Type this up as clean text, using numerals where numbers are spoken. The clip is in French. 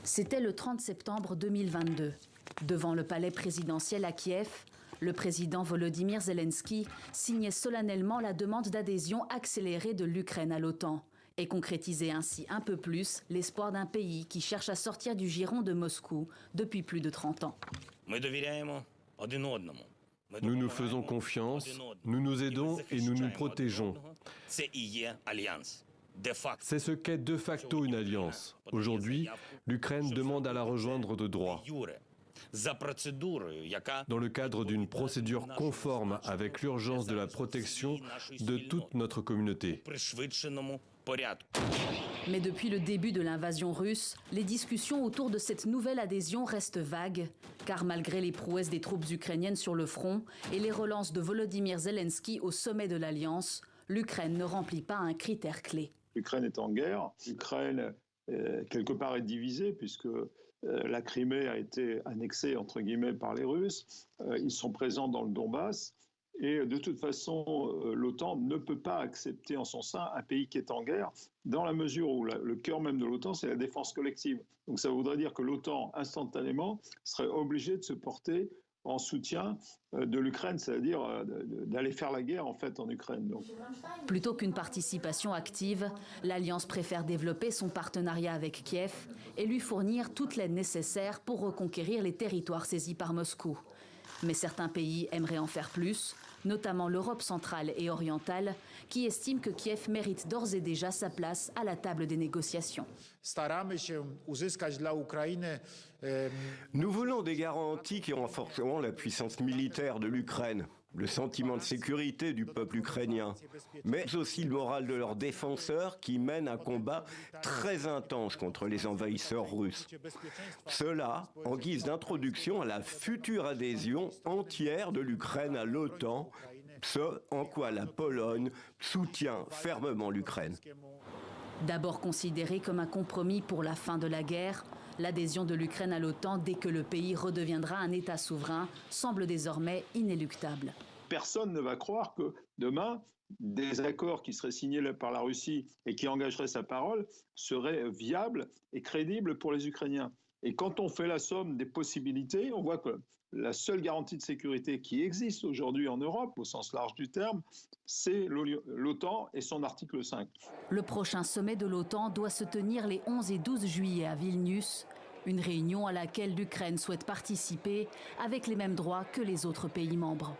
C'était le 30 septembre 2022. Devant le palais présidentiel à Kiev, le président Volodymyr Zelensky signait solennellement la demande d'adhésion accélérée de l'Ukraine à l'OTAN et concrétisait ainsi un peu plus l'espoir d'un pays qui cherche à sortir du giron de Moscou depuis plus de 30 ans. Nous nous faisons confiance, nous nous aidons et nous nous protégeons. C'est ce qu'est de facto une alliance. Aujourd'hui, l'Ukraine demande à la rejoindre de droit. Dans le cadre d'une procédure conforme avec l'urgence de la protection de toute notre communauté. Mais depuis le début de l'invasion russe, les discussions autour de cette nouvelle adhésion restent vagues, car malgré les prouesses des troupes ukrainiennes sur le front et les relances de Volodymyr Zelensky au sommet de l'Alliance, l'Ukraine ne remplit pas un critère clé. L'Ukraine est en guerre, l'Ukraine quelque part est divisée puisque la Crimée a été annexée entre guillemets par les Russes, ils sont présents dans le Donbass. Et de toute façon, l'OTAN ne peut pas accepter en son sein un pays qui est en guerre, dans la mesure où le cœur même de l'OTAN, c'est la défense collective. Donc ça voudrait dire que l'OTAN, instantanément, serait obligée de se porter en soutien de l'Ukraine, c'est-à-dire d'aller faire la guerre en fait en Ukraine. Donc. Plutôt qu'une participation active, l'Alliance préfère développer son partenariat avec Kiev et lui fournir toute l'aide nécessaire pour reconquérir les territoires saisis par Moscou. Mais certains pays aimeraient en faire plus, notamment l'Europe centrale et orientale, qui estime que Kiev mérite d'ores et déjà sa place à la table des négociations. Nous voulons des garanties qui renforceront la puissance militaire de l'Ukraine, le sentiment de sécurité du peuple ukrainien, mais aussi le moral de leurs défenseurs qui mènent un combat très intense contre les envahisseurs russes. Cela en guise d'introduction à la future adhésion entière de l'Ukraine à l'OTAN, ce en quoi la Pologne soutient fermement l'Ukraine. D'abord considérée comme un compromis pour la fin de la guerre, l'adhésion de l'Ukraine à l'OTAN dès que le pays redeviendra un État souverain semble désormais inéluctable. Personne ne va croire que demain, des accords qui seraient signés par la Russie et qui engageraient sa parole seraient viables et crédibles pour les Ukrainiens. Et quand on fait la somme des possibilités, on voit que la seule garantie de sécurité qui existe aujourd'hui en Europe, au sens large du terme, c'est l'OTAN et son article 5. Le prochain sommet de l'OTAN doit se tenir les 11 et 12 juillet à Vilnius, une réunion à laquelle l'Ukraine souhaite participer avec les mêmes droits que les autres pays membres.